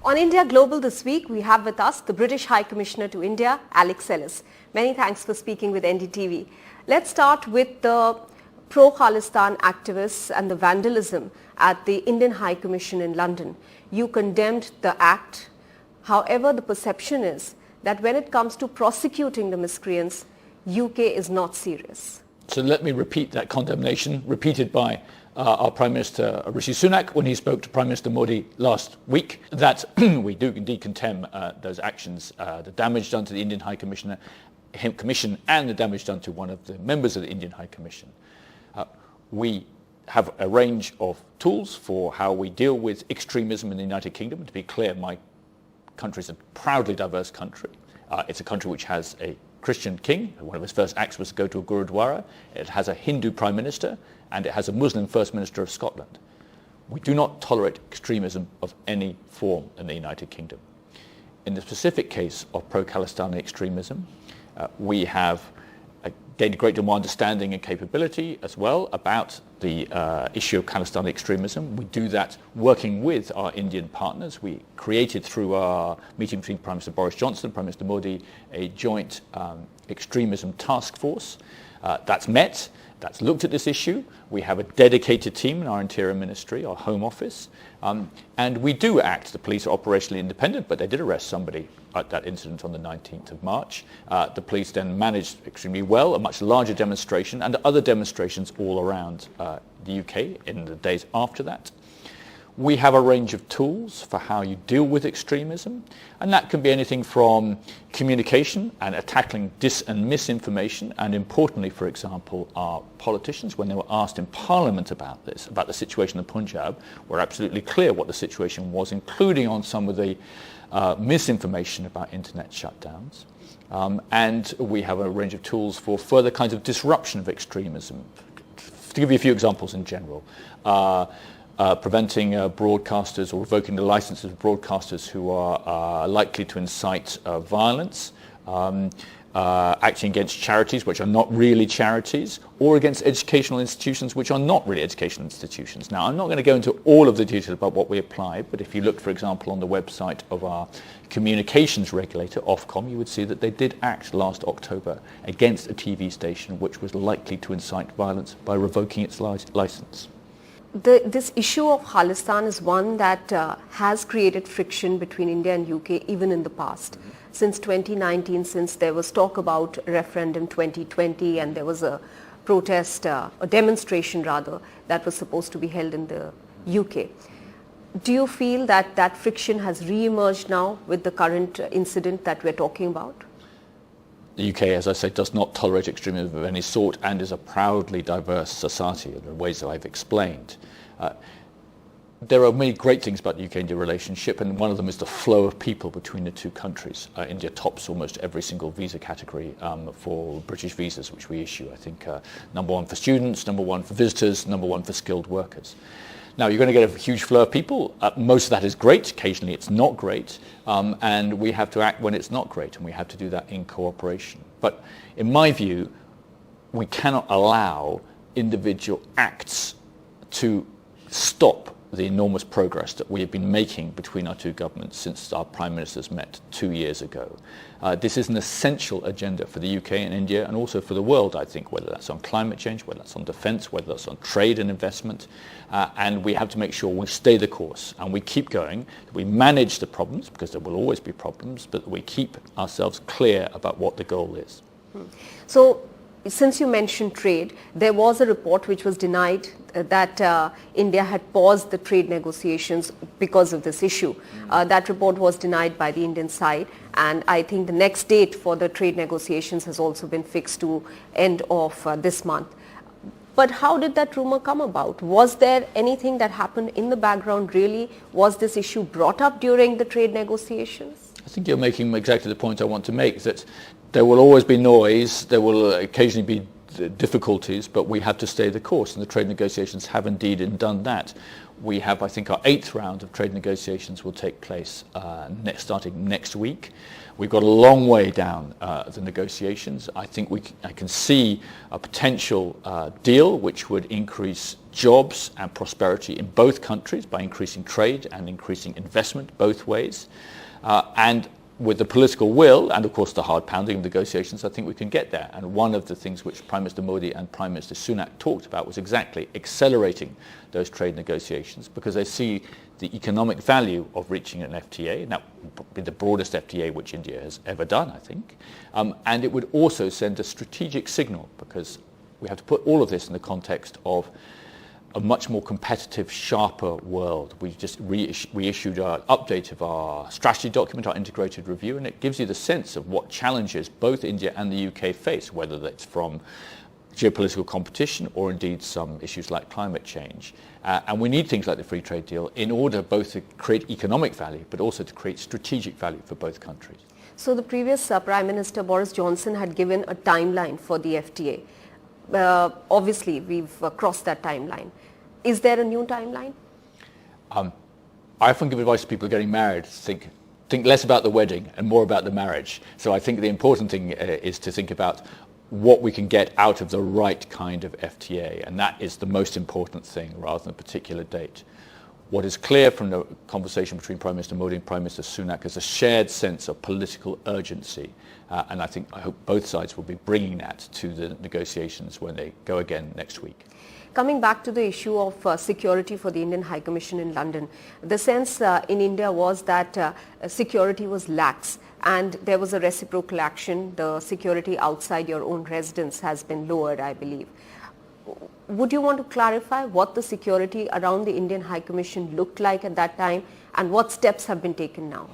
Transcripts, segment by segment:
On India Global this week, we have with us the British High Commissioner to India, Alex Ellis. Many thanks for speaking with NDTV. Let's start with the pro-Khalistan activists and the vandalism at the Indian High Commission in London. You condemned the act. However, the perception is that when it comes to prosecuting the miscreants, UK is not serious. So let me repeat that condemnation, repeated by our Prime Minister Rishi Sunak when he spoke to Prime Minister Modi last week, that we do indeed condemn those actions, the damage done to the Indian High Commission and the damage done to one of the members of the Indian High Commission. We have a range of tools for how we deal with extremism in the United Kingdom. To be clear, my country is a proudly diverse country. It's a country which has a Christian king. One of his first acts was to go to a Gurudwara. It has a Hindu Prime Minister, and it has a Muslim First Minister of Scotland. We do not tolerate extremism of any form in the United Kingdom. In the specific case of pro-Khalistani extremism, we have gained a great deal more understanding and capability as well about the issue of Khalistani extremism. We do that working with our Indian partners. We created through our meeting between Prime Minister Boris Johnson and Prime Minister Modi a joint extremism task force. That's met. That's looked at this issue. We have a dedicated team in our Interior Ministry, our Home Office, and we do act. The police are operationally independent, but they did arrest somebody at that incident on the 19th of March. The police then managed extremely well a much larger demonstration and other demonstrations all around the UK in the days after that. We have a range of tools for how you deal with extremism, and that can be anything from communication and tackling dis and misinformation, and importantly, for example, our politicians, when they were asked in Parliament about this, about the situation in Punjab, were absolutely clear what the situation was, including on some of the misinformation about internet shutdowns. And we have a range of tools for further kinds of disruption of extremism. To give you a few examples in general, preventing broadcasters or revoking the licenses of broadcasters who are likely to incite violence, acting against charities which are not really charities, or against educational institutions which are not really educational institutions. Now, I'm not going to go into all of the details about what we applied, but if you look, for example, on the website of our communications regulator, Ofcom, you would see that they did act last October against a TV station which was likely to incite violence by revoking its license. This issue of Khalistan is one that has created friction between India and UK even in the past. Since 2019, since there was talk about referendum 2020 and there was a protest, a demonstration rather, that was supposed to be held in the UK. Do you feel that that friction has re-emerged now with the current incident that we're talking about? The UK, as I say, does not tolerate extremism of any sort and is a proudly diverse society in the ways that I've explained. There are many great things about the UK-India relationship, and one of them is the flow of people between the two countries. India tops almost every single visa category for British visas which we issue. I think number one for students, number one for visitors, number one for skilled workers. Now, you're going to get a huge flow of people. Most of that is great. Occasionally it's not great. And we have to act when it's not great, and we have to do that in cooperation. But in my view, we cannot allow individual acts to stop the enormous progress that we have been making between our two governments since our Prime Ministers met 2 years ago. This is an essential agenda for the UK and India, and also for the world, I think, whether that's on climate change, whether that's on defence, whether that's on trade and investment. And we have to make sure we stay the course and we keep going, that we manage the problems, because there will always be problems, but that we keep ourselves clear about what the goal is. So, since you mentioned trade, there was a report which was denied that India had paused the trade negotiations because of this issue. That report was denied by the Indian side, and I think the next date for the trade negotiations has also been fixed to end of this month. But how did that rumor come about? Was there anything that happened in the background really? Was this issue brought up during the trade negotiations? I think you're making exactly the point I want to make, that there will always be noise, there will occasionally be difficulties, but we have to stay the course, and the trade negotiations have indeed done that. We have, I think, our 8th round of trade negotiations will take place starting next week. We've got a long way down the negotiations. I think I can see a potential deal which would increase jobs and prosperity in both countries by increasing trade and increasing investment both ways. And with the political will and, of course, the hard pounding of negotiations, I think we can get there. And one of the things which Prime Minister Modi and Prime Minister Sunak talked about was exactly accelerating those trade negotiations, because they see the economic value of reaching an FTA, and that would be the broadest FTA which India has ever done, I think. And it would also send a strategic signal, because we have to put all of this in the context of a much more competitive, sharper world. We just reissued an update of our strategy document, our integrated review, and it gives you the sense of what challenges both India and the UK face, whether that's from geopolitical competition or indeed some issues like climate change. And we need things like the free trade deal in order both to create economic value but also to create strategic value for both countries. So the previous Prime Minister Boris Johnson had given a timeline for the FTA. Obviously, we've crossed that timeline. Is there a new timeline? I often give advice to people getting married to think less about the wedding and more about the marriage. So I think the important thing is to think about what we can get out of the right kind of FTA, and that is the most important thing rather than a particular date. What is clear from the conversation between Prime Minister Modi and Prime Minister Sunak is a shared sense of political urgency, and I hope both sides will be bringing that to the negotiations when they go again next week. Coming back to the issue of security for the Indian High Commission in London, the sense in India was that security was lax and there was a reciprocal action. The security outside your own residence has been lowered, I believe. Would you want to clarify what the security around the Indian High Commission looked like at that time and what steps have been taken now?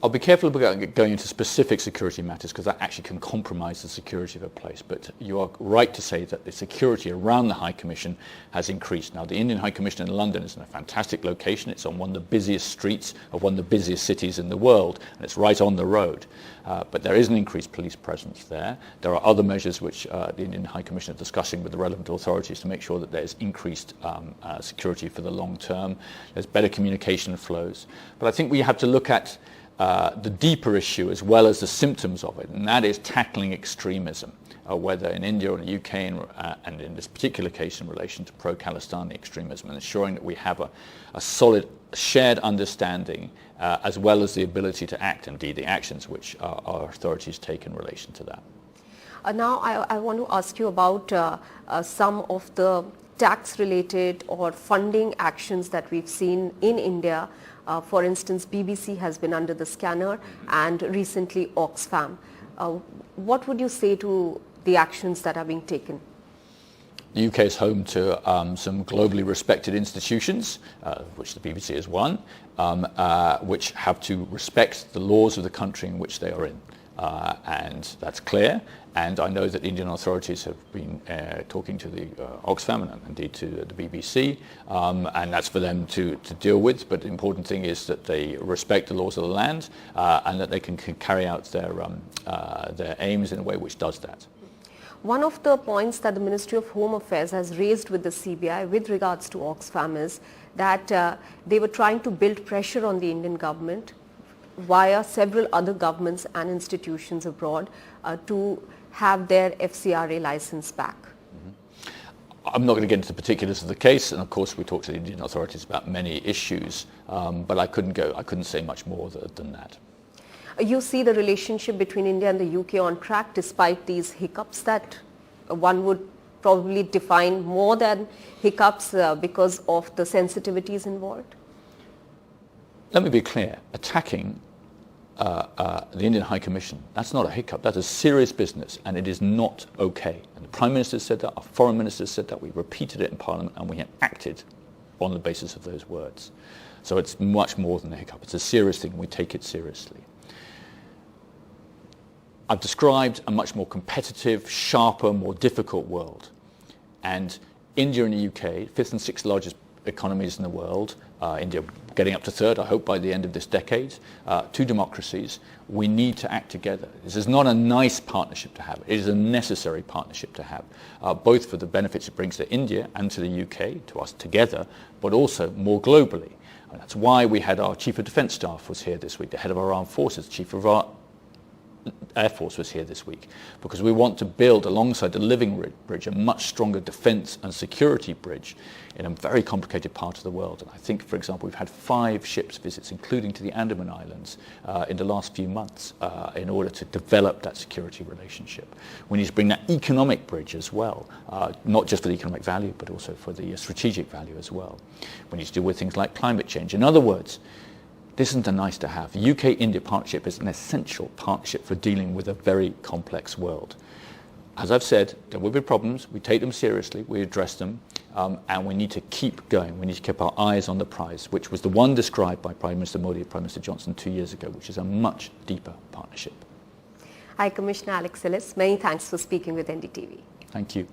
I'll be careful about going into specific security matters because that actually can compromise the security of a place. But you are right to say that the security around the High Commission has increased. Now, the Indian High Commission in London is in a fantastic location. It's on one of the busiest streets of one of the busiest cities in the world, and it's right on the road. But there is an increased police presence there. There are other measures which the Indian High Commission is discussing with the relevant authorities to make sure that there's increased security for the long term. There's better communication flows. But I think we have to look at the deeper issue as well as the symptoms of it, and that is tackling extremism, whether in India or in the UK, and in this particular case in relation to pro-Khalistani extremism, and ensuring that we have a solid shared understanding as well as the ability to act, indeed the actions which our authorities take in relation to that. Now I want to ask you about some of the tax-related or funding actions that we've seen in India. For instance, BBC has been under the scanner and recently Oxfam. What would you say to the actions that are being taken? The UK is home to some globally respected institutions, which the BBC is one, which have to respect the laws of the country in which they are in. And that's clear. And I know that Indian authorities have been talking to the Oxfam and indeed to the BBC, and that's for them to deal with. But the important thing is that they respect the laws of the land and that they can carry out their aims in a way which does that. One of the points that the Ministry of Home Affairs has raised with the CBI with regards to Oxfam is that they were trying to build pressure on the Indian government via several other governments and institutions abroad to have their FCRA license back. I'm not going to get into the particulars of the case, and of course we talk to the Indian authorities about many issues, but I couldn't say much more than that. You see the relationship between India and the UK on track despite these hiccups that one would probably define more than hiccups because of the sensitivities involved? Let me be clear. Attacking the Indian High Commission, that's not a hiccup. That is serious business, and it is not okay. And the Prime Minister said that, our Foreign Minister said that, we repeated it in Parliament, and we have acted on the basis of those words. So it's much more than a hiccup. It's a serious thing, and we take it seriously. I've described a much more competitive, sharper, more difficult world. And India and the UK, fifth and sixth largest economies in the world, India getting up to third, I hope, by the end of this decade, two democracies. We need to act together. This is not a nice partnership to have. It is a necessary partnership to have, both for the benefits it brings to India and to the UK, to us together, but also more globally. And that's why we had our Chief of Defence Staff was here this week, the head of our armed forces, Chief of our Air Force was here this week, because we want to build alongside the Living Bridge a much stronger defence and security bridge in a very complicated part of the world. And I think, for example, we've had 5 ships visits, including to the Andaman Islands, in the last few months in order to develop that security relationship. We need to bring that economic bridge as well, not just for the economic value, but also for the strategic value as well. We need to deal with things like climate change. In other words, this isn't a nice to have. The UK-India partnership is an essential partnership for dealing with a very complex world. As I've said, there will be problems. We take them seriously. We address them. And we need to keep going. We need to keep our eyes on the prize, which was the one described by Prime Minister Modi and Prime Minister Johnson 2 years ago, which is a much deeper partnership. High Commissioner Alex Ellis, many thanks for speaking with NDTV. Thank you.